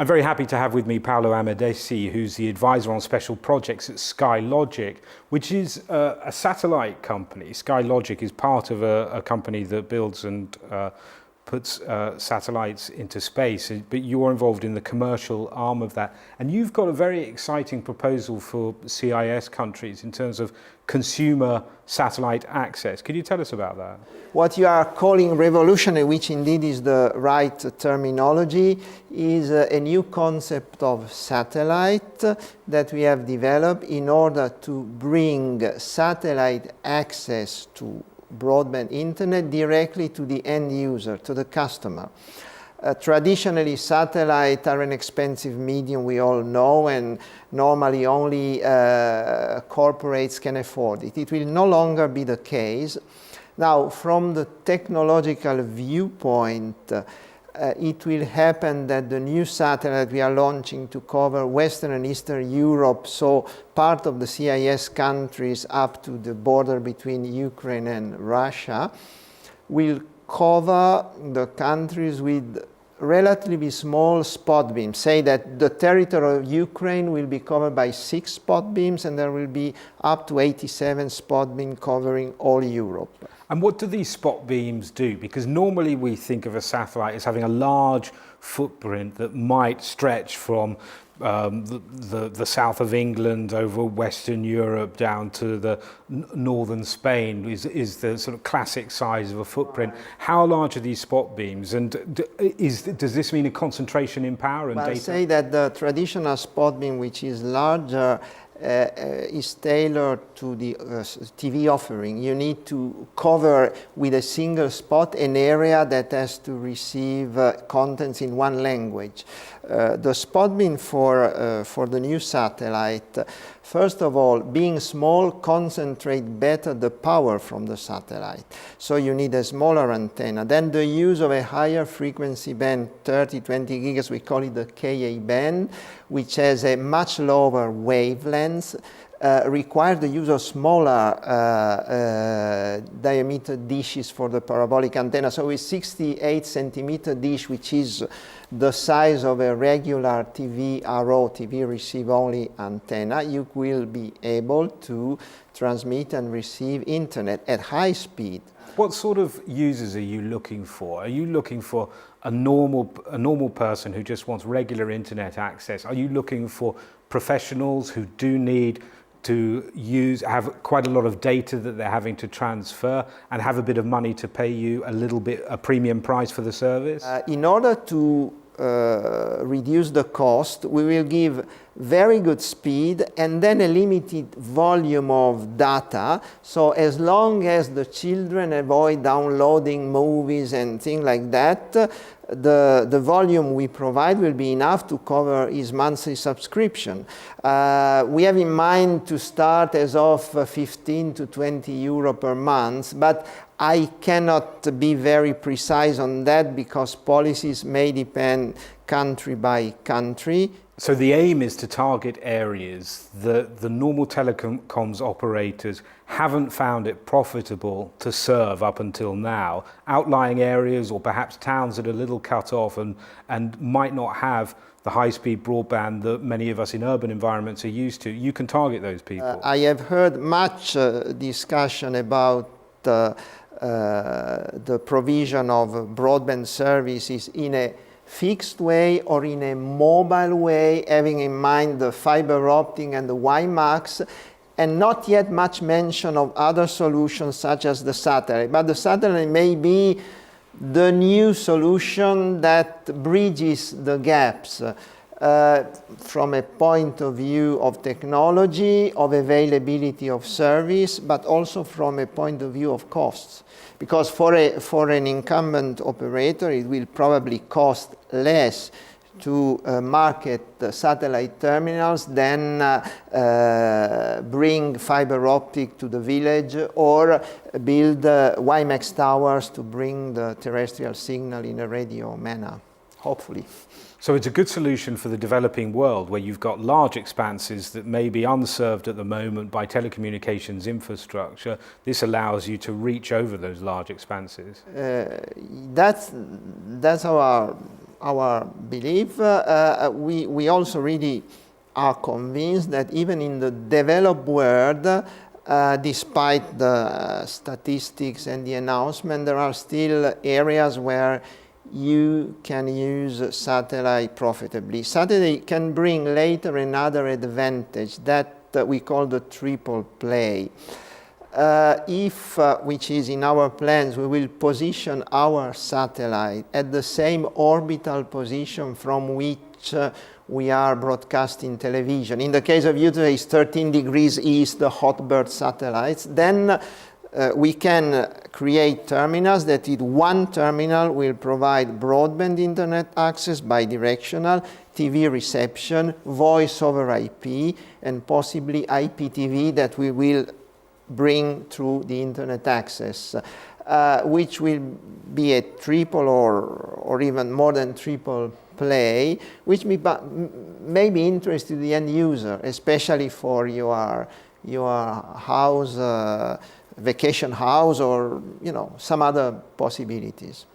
I'm very happy to have with me Paolo Amadesi, who's the advisor on special projects at SkyLogic, which is a satellite company. SkyLogic is part of a company that builds and puts satellites into space, but you're involved in the commercial arm of that. And you've got a very exciting proposal for CIS countries in terms of consumer satellite access. Could you tell us about that? What you are calling revolutionary, which indeed is the right terminology, is a new concept of satellite that we have developed in order to bring satellite access to broadband internet directly to the end user, to the customer. Traditionally, satellites are an expensive medium, we all know, and normally only corporates can afford it. It will no longer be the case. Now, from the technological viewpoint, it will happen that the new satellite we are launching to cover Western and Eastern Europe, so part of the CIS countries up to the border between Ukraine and Russia, will cover the countries with relatively small spot beams. Say that the territory of Ukraine will be covered by 6 spot beams, and there will be up to 87 spot beams covering all Europe. And what do these spot beams do? Because normally we think of a satellite as having a large footprint that might stretch from the south of England over Western Europe down to the northern Spain is the sort of classic size of a footprint. How large are these spot beams, and does this mean a concentration in power and data? I'll say that the traditional spot beam, which is larger, is tailored to the TV offering. You need to cover with a single spot an area that has to receive contents in one language. The spot beam for the new satellite, first of all, being small, concentrate better the power from the satellite. So you need a smaller antenna. Then the use of a higher frequency band, 30, 20 gigahertz, we call it the Ka band, which has a much lower wavelength, require the use of smaller diameter dishes for the parabolic antenna. So with 68 centimeter dish, which is the size of a regular TV RO, TV receive only antenna, you will be able to transmit and receive internet at high speed. What sort of users are you looking for? Are you looking for a normal person who just wants regular internet access? Are you looking for professionals who do need to have quite a lot of data that they're having to transfer and have a bit of money to pay you a premium price for the service? In order to reduce the cost, we will give very good speed and then a limited volume of data. So as long as the children avoid downloading movies and things like that, the volume we provide will be enough to cover his monthly subscription. We have in mind to start as of 15 to 20 euro per month, but I cannot be very precise on that because policies may depend country by country. So the aim is to target areas that the normal telecoms operators haven't found it profitable to serve up until now. Outlying areas or perhaps towns that are a little cut off and might not have the high-speed broadband that many of us in urban environments are used to. You can target those people. I have heard much discussion about the provision of broadband services in a fixed way or in a mobile way, having in mind the fiber optic and the WiMAX, and not yet much mention of other solutions such as the satellite. But the satellite may be the new solution that bridges the gaps from a point of view of technology, of availability of service, but also from a point of view of costs. Because for an incumbent operator, it will probably cost less to market the satellite terminals than bring fiber optic to the village or build WiMAX towers to bring the terrestrial signal in a radio manner, hopefully. So it's a good solution for the developing world where you've got large expanses that may be unserved at the moment by telecommunications infrastructure. This allows you to reach over those large expanses. That's our belief. We also really are convinced that even in the developed world, despite the statistics and the announcement, there are still areas where you can use satellite profitably. Satellite can bring later another advantage that we call the triple play. Which is in our plans, we will position our satellite at the same orbital position from which we are broadcasting television. In the case of Utah, it's 13 degrees east, the hotbird satellites. Then we can create terminals that in one terminal will provide broadband internet access, bidirectional, TV reception, voice over IP, and possibly IPTV that we will bring through the internet access, which will be a triple or even more than triple play, which may be interesting to the end user, especially for your house, vacation house, or some other possibilities.